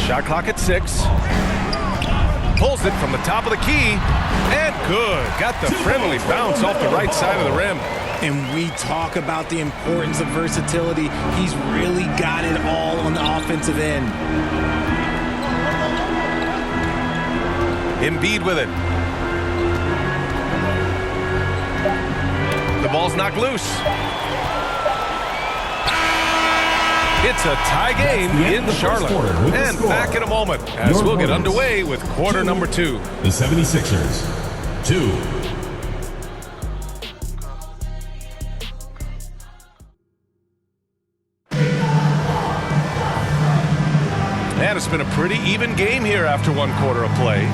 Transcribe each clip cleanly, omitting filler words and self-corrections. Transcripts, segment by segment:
Shot clock at 6. Pulls it from the top of the key. And good. Got the friendly bounce off the right side of the rim. And we talk about the importance of versatility. He's really got it all on the offensive end. Embiid with it. The ball's knocked loose. It's a tie game in Charlotte. And back in a moment as we'll get underway with quarter number 2. The 76ers, 2. And it's been a pretty even game here after 1 quarter of play.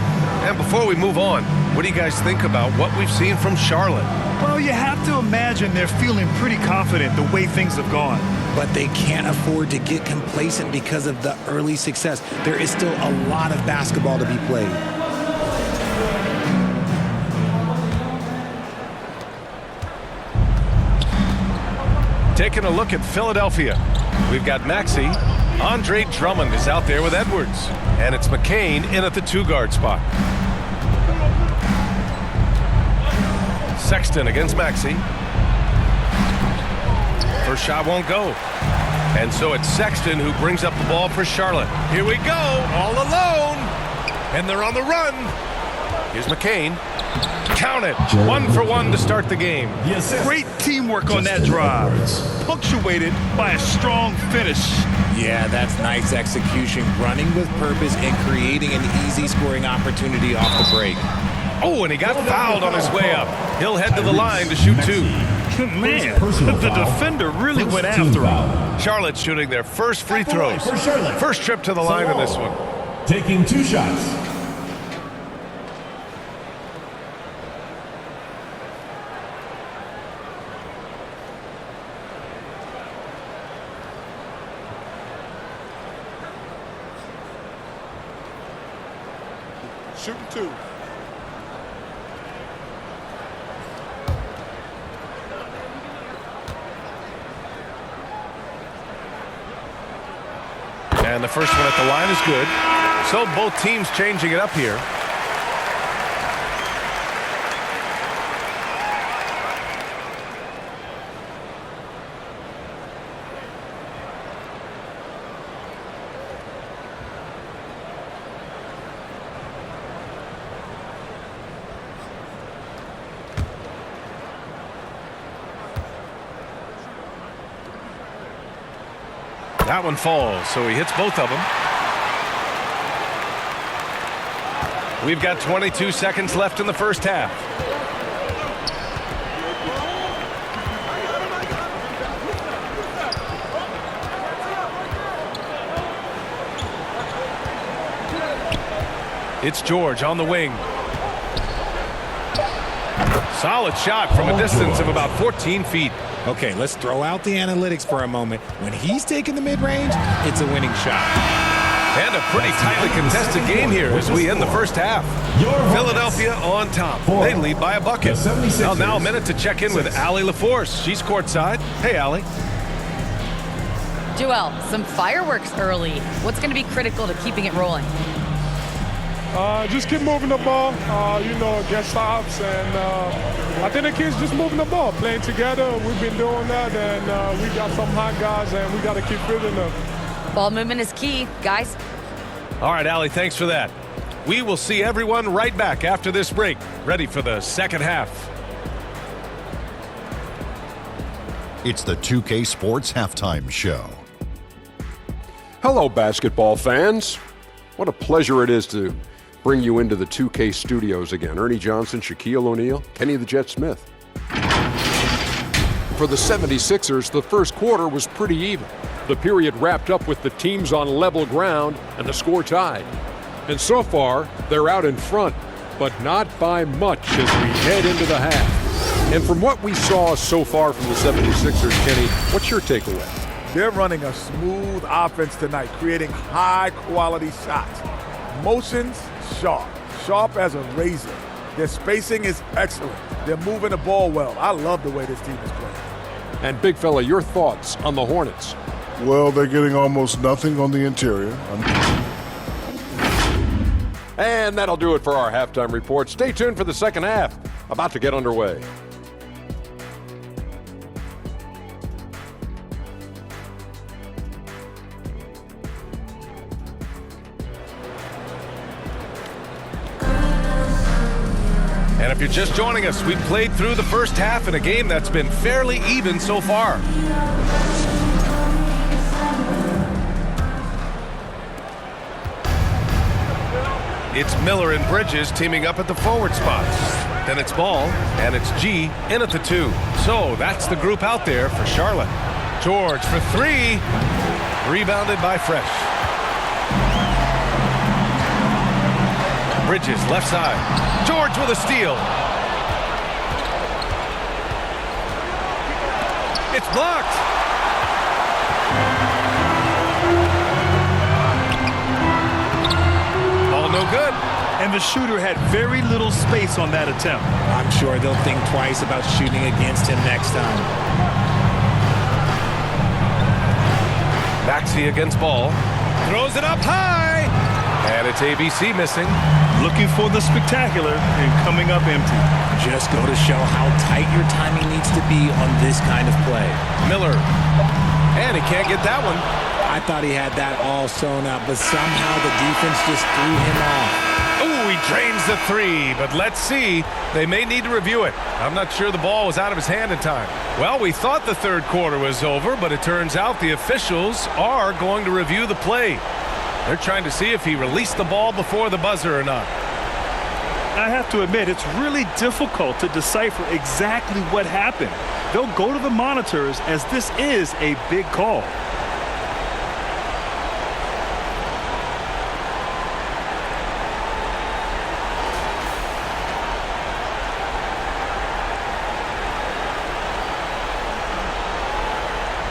And before we move on, what do you guys think about what we've seen from Charlotte? Well, you have to imagine they're feeling pretty confident the way things have gone. But they can't afford to get complacent because of the early success. There is still a lot of basketball to be played. Taking a look at Philadelphia. We've got Maxey. Andre Drummond is out there with Edwards. And it's McCain in at the 2-guard spot. Sexton against Maxey. First shot won't go. And so it's Sexton who brings up the ball for Charlotte. Here we go, all alone. And they're on the run. Here's McCain. Count it. 1 for 1 to start the game. Great teamwork on that drive. Punctuated by a strong finish. Yeah, that's nice execution. Running with purpose and creating an easy scoring opportunity off the break. Oh, and he got fouled on his way up. He'll head to the line to shoot 2. Man, the defender really went after him. Charlotte's shooting their first free throws. First trip to the line in this one. Taking 2 shots. Shooting 2. And the first one at the line is good. So both teams changing it up here. That one falls, so he hits both of them. We've got 22 seconds left in the first half. It's George on the wing. Solid shot from a distance of about 14 feet. Okay, let's throw out the analytics for a moment. When he's taking the mid-range, it's a winning shot. And a pretty tightly contested game here as we end the first half. Philadelphia on top. They lead by a bucket. Well, now a minute to check in with Allie LaForce. She's courtside. Hey, Allie. Joel, some fireworks early. What's going to be critical to keeping it rolling? Just keep moving the ball, get stops, and I think the kids just moving the ball, playing together. We've been doing that, and we got some hot guys, and we got to keep fitting them. Ball movement is key, guys. All right, Allie, thanks for that. We will see everyone right back after this break, ready for the second half. It's the 2K Sports Halftime Show. Hello, basketball fans. What a pleasure it is to bring you into the 2K studios again. Ernie Johnson, Shaquille O'Neal, Kenny the Jet Smith. For the 76ers, the first quarter was pretty even. The period wrapped up with the teams on level ground and the score tied. And so far, they're out in front, but not by much as we head into the half. And from what we saw so far from the 76ers, Kenny, what's your takeaway? They're running a smooth offense tonight, creating high-quality shots. Motions, sharp as a razor. Their spacing is excellent. They're moving the ball well. I love the way this team is playing. And big fella, your thoughts on the Hornets? Well, they're getting almost nothing on the interior. And that'll do it for our halftime report. Stay tuned for the second half, about to get underway. And if you're just joining us, we've played through the first half in a game that's been fairly even so far. It's Miller and Bridges teaming up at the forward spots. Then it's Ball, and it's G in at the 2. So that's the group out there for Charlotte. George for 3. Rebounded by Fresh. Bridges left side. George with a steal. It's blocked. Ball no good. And the shooter had very little space on that attempt. I'm sure they'll think twice about shooting against him next time. Maxey against Ball. Throws it up high. And it's ABC missing. Looking for the spectacular and coming up empty. Just go to show how tight your timing needs to be on this kind of play. Miller. And he can't get that one. I thought he had that all sewn up, but somehow the defense just threw him off. Ooh, he drains the 3, but let's see. They may need to review it. I'm not sure the ball was out of his hand in time. Well, we thought the third quarter was over, but it turns out the officials are going to review the play. They're trying to see if he released the ball before the buzzer or not. I have to admit, it's really difficult to decipher exactly what happened. They'll go to the monitors as this is a big call.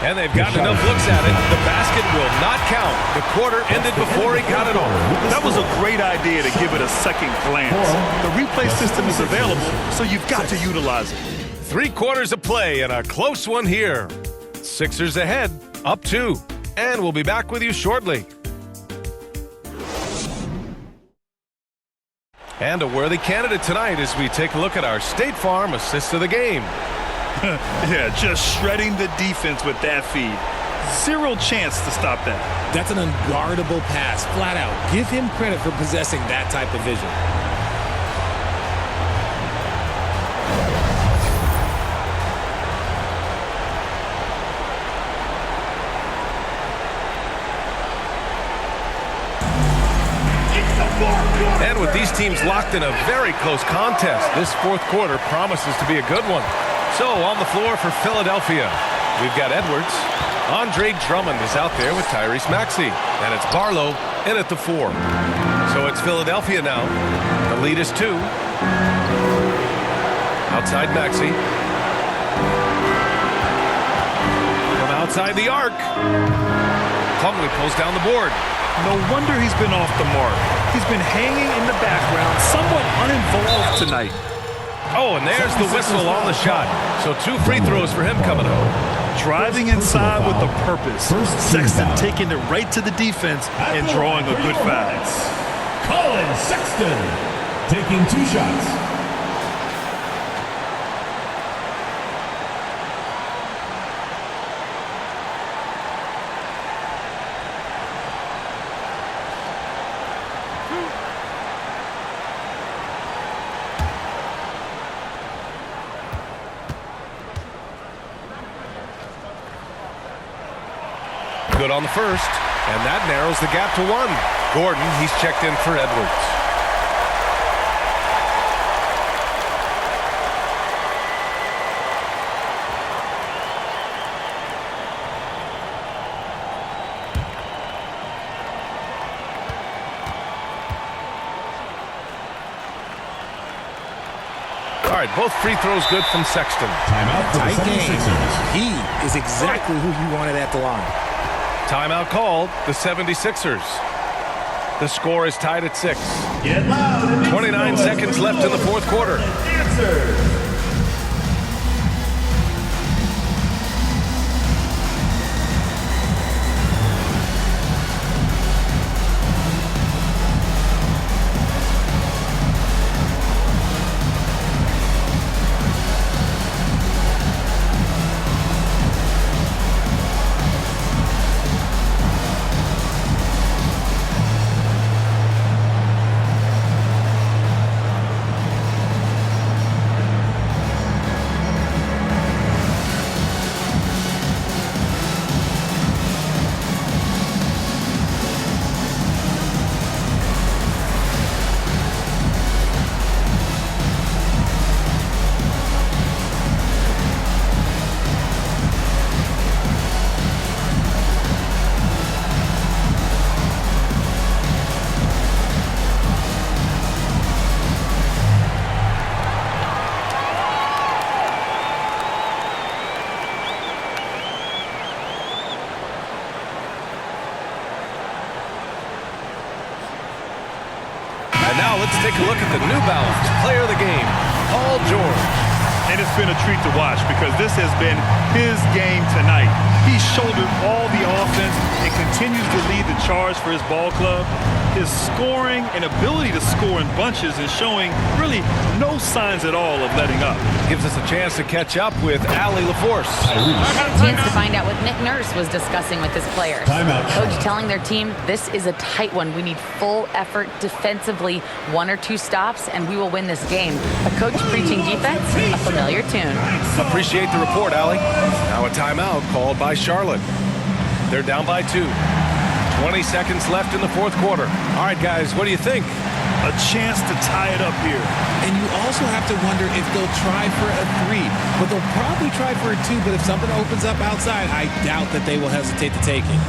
And they've gotten enough looks at it. The basket will not count. The quarter ended before he got it off. That was a great idea to give it a second glance. The replay system is available, so you've got to utilize it. 3 quarters of play and a close one here. Sixers ahead, up 2. And we'll be back with you shortly. And a worthy candidate tonight as we take a look at our State Farm assist of the game. Yeah, just shredding the defense with that feed. Zero chance to stop that. That's an unguardable pass, flat out. Give him credit for possessing that type of vision. And with these teams locked in a very close contest, this fourth quarter promises to be a good one. So on the floor for Philadelphia, we've got Edwards. Andre Drummond is out there with Tyrese Maxey. And it's Barlow in at the 4. So it's Philadelphia now. The lead is 2. Outside Maxey. From outside the arc. Plumlee pulls down the board. No wonder he's been off the mark. He's been hanging in the background, somewhat uninvolved tonight. Oh, and there's the whistle on the shot. So 2 free throws for him coming up. Driving inside with a purpose. Sexton taking it right to the defense and drawing a good foul. Colin Sexton taking 2 shots. Good on the first, and that narrows the gap to 1. Gordon, he's checked in for Edwards. All right, both free throws good from Sexton. Timeout for the Tight game. 76ers. He is exactly who you wanted at the line. Timeout called, the 76ers. The score is tied at 6. 29 seconds left in the fourth quarter. And now let's take a look at the New Balance player of the game, Paul George. And it's been a treat to watch because this has been his game tonight. He's shouldered all the offense and continues to lead the charge for his ball club. His scoring and ability to score in bunches is showing really no signs at all of letting up. Gives us a chance to catch up with Allie LaForce. Chance to find out what Nick Nurse was discussing with his players. Timeout. Coach telling their team, this is a tight one. We need full effort defensively, 1 or 2 stops, and we will win this game. A coach preaching defense, a familiar tune. Appreciate the report, Allie. Now a timeout called by Charlotte. They're down by 2. 20 seconds left in the 4th quarter. All right, guys, what do you think? A chance to tie it up here. And you also have to wonder if they'll try for a 3. But they'll probably try for a 2. But if something opens up outside, I doubt that they will hesitate to take it.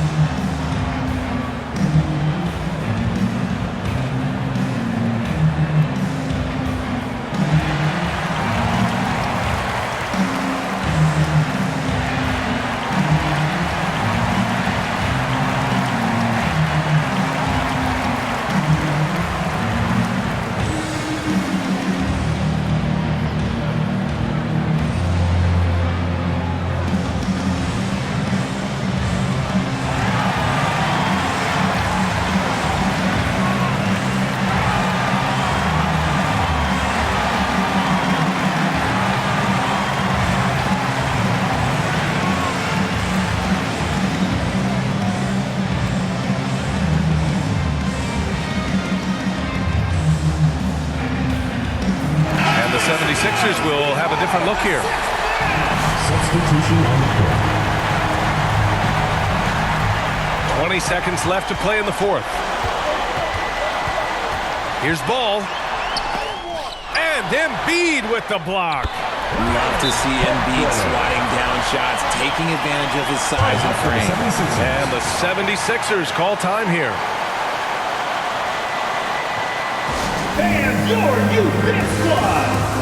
Sixers will have a different look here. Substitution on the court. 20 seconds left to play in the 4th. Here's Ball. And Embiid with the block. Love to see Embiid swatting down shots, taking advantage of his size and frame. And the 76ers call time here. And your youth squad.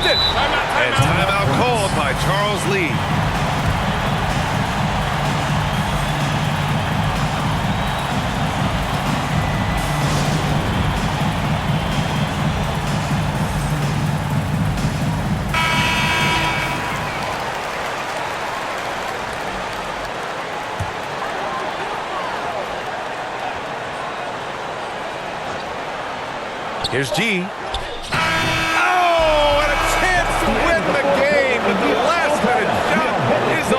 And timeout called by Charles Lee. Here's G.